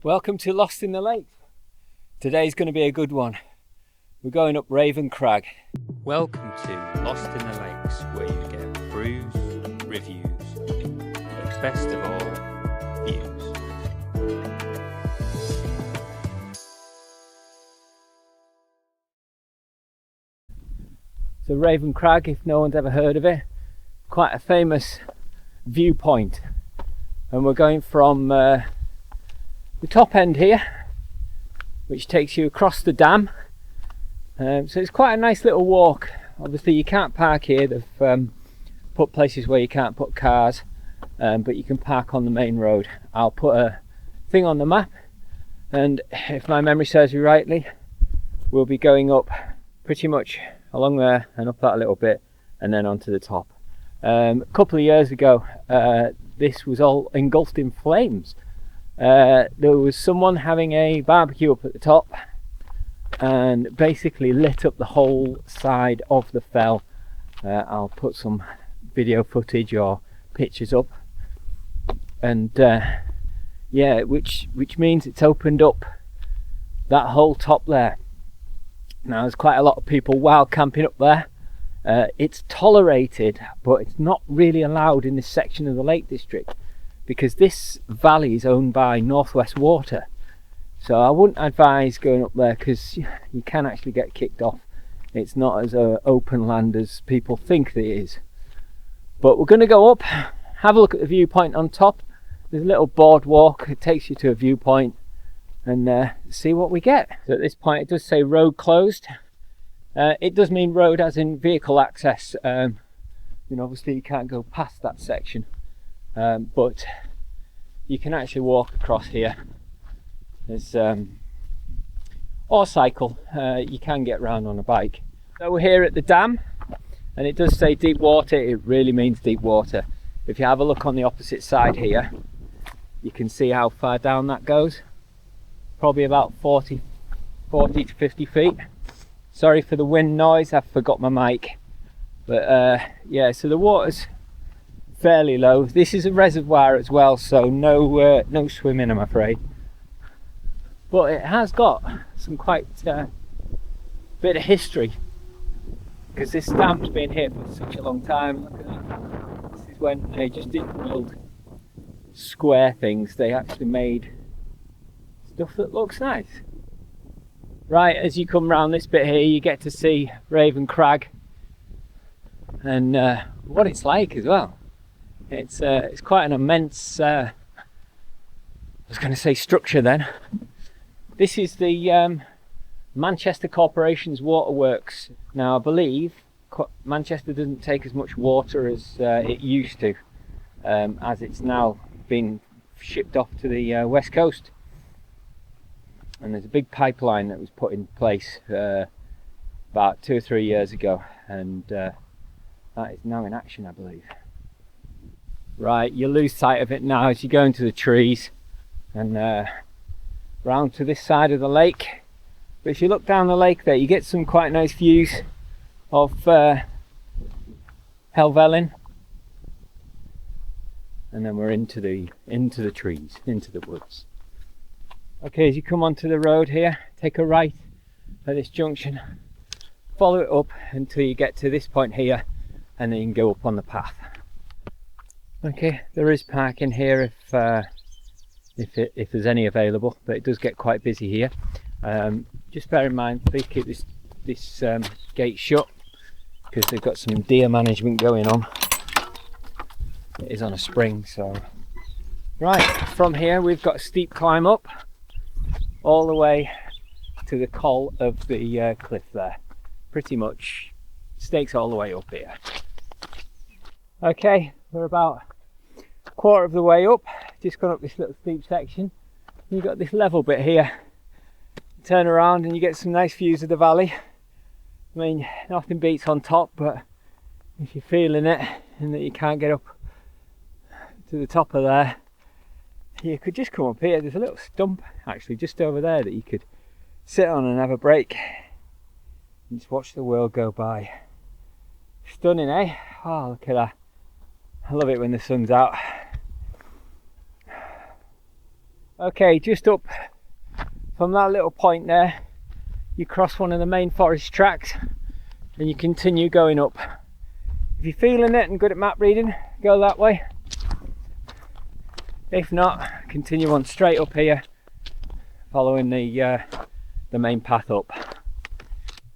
Welcome to Lost in the Lake. Today's going to be a good one. We're going up Raven Crag. Welcome to Lost in the Lakes, where you get brews, reviews, but best of all, views. So Raven Crag, if no one's ever heard of it, quite a famous viewpoint. And we're going from the top end here, which takes you across the dam. So it's quite a nice little walk. Obviously you can't park here, they've put places where you can't put cars, but you can park on the main road. I'll put a thing on the map, and if my memory serves me rightly, we'll be going up pretty much along there and up that a little bit and then onto the top. A couple of years ago this was all engulfed in flames. There was someone having a barbecue up at the top and basically lit up the whole side of the fell. I'll put some video footage or pictures up, and yeah, which means it's opened up that whole top there. Now there's quite a lot of people wild camping up there. It's tolerated, but it's not really allowed in this section of the Lake District because this valley is owned by Northwest Water. So I wouldn't advise going up there because you can actually get kicked off. It's not as open land as people think it is. But we're going to go up, have a look at the viewpoint on top. There's a little boardwalk, it takes you to a viewpoint, and see what we get. So at this point it does say road closed. It does mean road as in vehicle access. Obviously you can't go past that section, but you can actually walk across here. There's or cycle. You can get round on a bike. So we're here at the dam, and it does say deep water. It really means deep water. If you have a look on the opposite side here, you can see how far down that goes. Probably about 40 to 50 feet. Sorry for the wind noise, I forgot my mic. But yeah, so the water's fairly low. This is a reservoir as well, so no swimming, I'm afraid. But it has got some quite bit of history, because this dam's been here for such a long time. Look at that. This is when they just didn't build square things, they actually made stuff that looks nice. Right, as you come round this bit here, you get to see Raven Crag and what it's like as well. It's quite an immense, I was going to say structure then. This is the Manchester Corporation's waterworks. Now I believe Manchester doesn't take as much water as it used to, as it's now been shipped off to the west coast. And there's a big pipeline that was put in place about 2 or 3 years ago, and that is now in action, I believe. Right, you lose sight of it now as you go into the trees and round to this side of the lake. But if you look down the lake there, you get some quite nice views of Helvellyn, and then we're into the trees, into the woods. Okay, as you come onto the road here, take a right at this junction, follow it up until you get to this point here, and then you can go up on the path. Okay, there is parking here if there's any available, but it does get quite busy here. Just bear in mind, please keep this gate shut, because they've got some deer management going on. It is on a spring, so right, from here we've got a steep climb up all the way to the col of the cliff there. Pretty much stakes all the way up here. Okay, we're about a quarter of the way up, just gone up this little steep section. You've got this level bit here. Turn around and you get some nice views of the valley. I mean, nothing beats on top, but if you're feeling it and that you can't get up to the top of there, you could just come up here. There's a little stump actually just over there that you could sit on and have a break and just watch the world go by. Stunning, eh? Oh, look at that. I love it when the sun's out. Okay, just up from that little point there, you cross one of the main forest tracks and you continue going up. If you're feeling it and good at map reading, go that way. If not, continue on straight up here, following the main path up.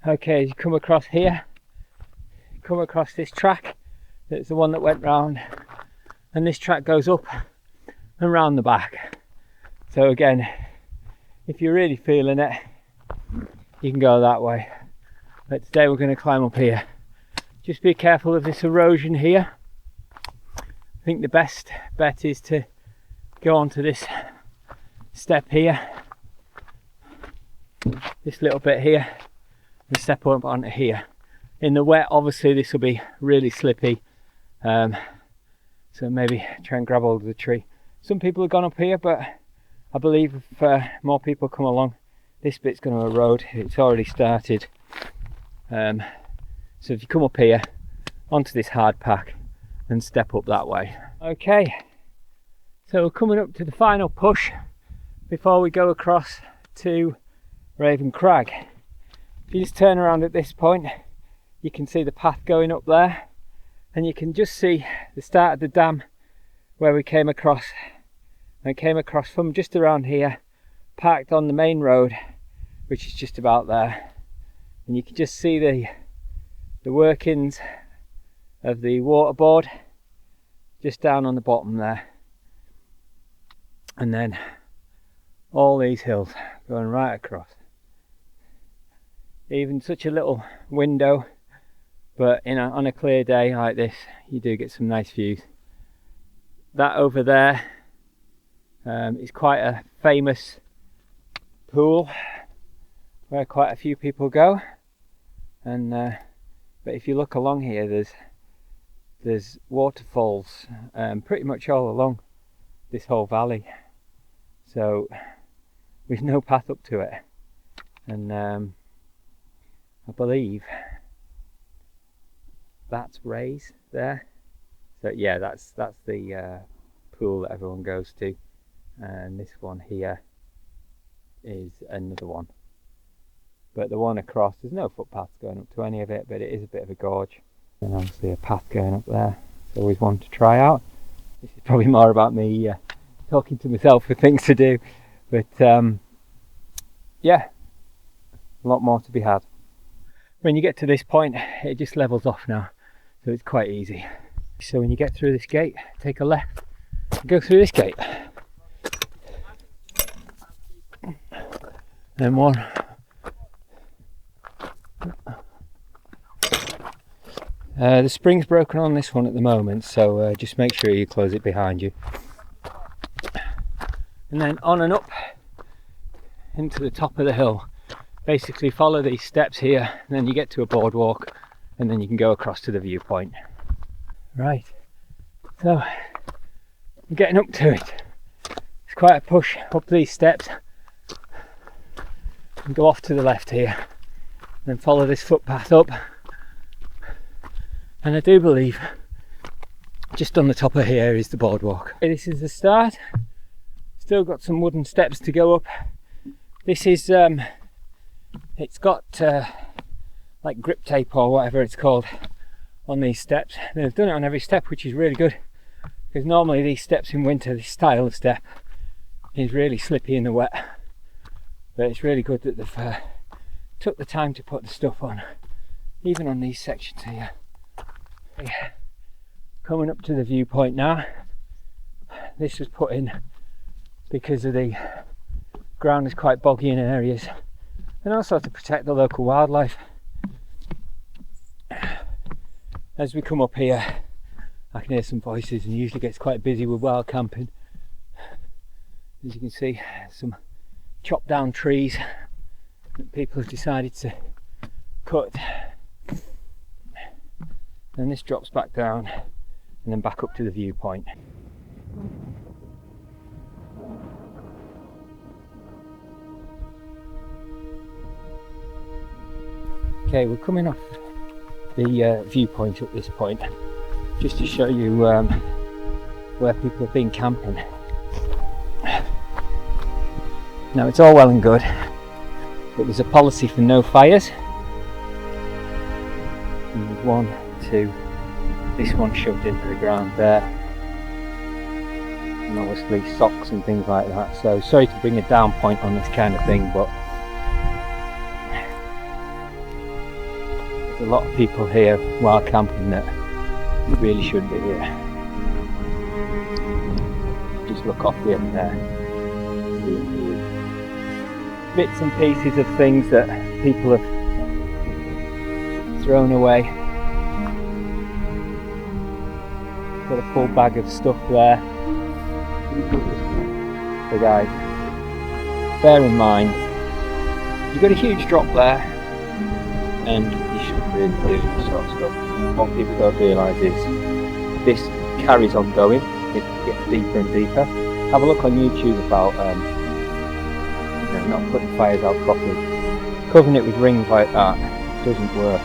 Okay, as you come across here, come across this track. It's the one that went round, and this track goes up and round the back. So again, if you're really feeling it, you can go that way. But today we're going to climb up here. Just be careful of this erosion here. I think the best bet is to go onto this step here, this little bit here, and step up onto here. In the wet, obviously this will be really slippy, so maybe try and grab hold of the tree. Some people have gone up here, but I believe if more people come along, this bit's going to erode. It's already started. So if you come up here onto this hard pack and step up that way. Okay, so we're coming up to the final push before we go across to Raven Crag. If you just turn around at this point, you can see the path going up there, and you can just see the start of the dam where we came across. I came across from just around here, parked on the main road, which is just about there, and you can just see the workings of the waterboard just down on the bottom there, and then all these hills going right across. Even such a little window, but on a clear day like this, you do get some nice views. That over there is quite a famous pool where quite a few people go, and but if you look along here, there's waterfalls pretty much all along this whole valley, so we've no path up to it, and I believe that's Ray's there. So yeah, that's the pool that everyone goes to, and this one here is another one. But the one across, there's no footpaths going up to any of it, but it is a bit of a gorge, and obviously a path going up there. It's always one to try out. This is probably more about me talking to myself for things to do, but yeah, a lot more to be had. When you get to this point, it just levels off now, so it's quite easy. So when you get through this gate, take a left, go through this gate, then one. The spring's broken on this one at the moment, so just make sure you close it behind you. And then on and up into the top of the hill. Basically follow these steps here, and then you get to a boardwalk, and then you can go across to the viewpoint. Right, so I'm getting up to it. It's quite a push up these steps. And go off to the left here, and then follow this footpath up. And I do believe just on the top of here is the boardwalk. Okay, this is the start. Still got some wooden steps to go up. This is it's got like grip tape or whatever it's called on these steps. They've done it on every step, which is really good, because normally these steps in winter, this style of step, is really slippy in the wet. But it's really good that they've took the time to put the stuff on, even on these sections here. Yeah. Coming up to the viewpoint now. This was put in because of the ground is quite boggy in areas, and also to protect the local wildlife. As we come up here, I can hear some voices, and usually gets quite busy with wild camping. As you can see, some chopped down trees that people have decided to cut. Then this drops back down and then back up to the viewpoint. Okay, we're coming off the viewpoint at this point, just to show you where people have been camping. Now it's all well and good, but there's a policy for no fires. And there's one, two, this one shoved into the ground there. And obviously socks and things like that. So sorry to bring a down point on this kind of thing, but there's a lot of people here while camping that really shouldn't be here. Just look off the end there. Bits and pieces of things that people have thrown away. Got a full bag of stuff there. So guys, bear in mind, you've got a huge drop there and you shouldn't really do this sort of stuff. What people don't realise is this carries on going, it gets deeper and deeper. Have a look on YouTube about not putting fires out properly. Covering it with rings like that doesn't work.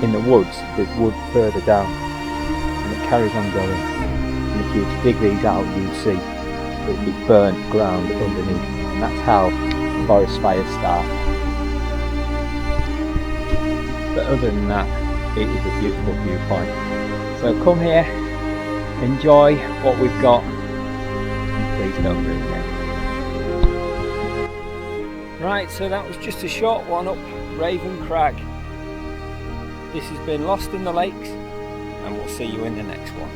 In the woods, there's wood further down and it carries on going. And if you were to dig these out, you'd see it would be burnt ground underneath, and that's how forest fires start. But other than that, it is a beautiful viewpoint. So come here, enjoy what we've got, and please don't ruin it. Right, so that was just a short one up Raven Crag. This has been Lost in the Lakes, and we'll see you in the next one.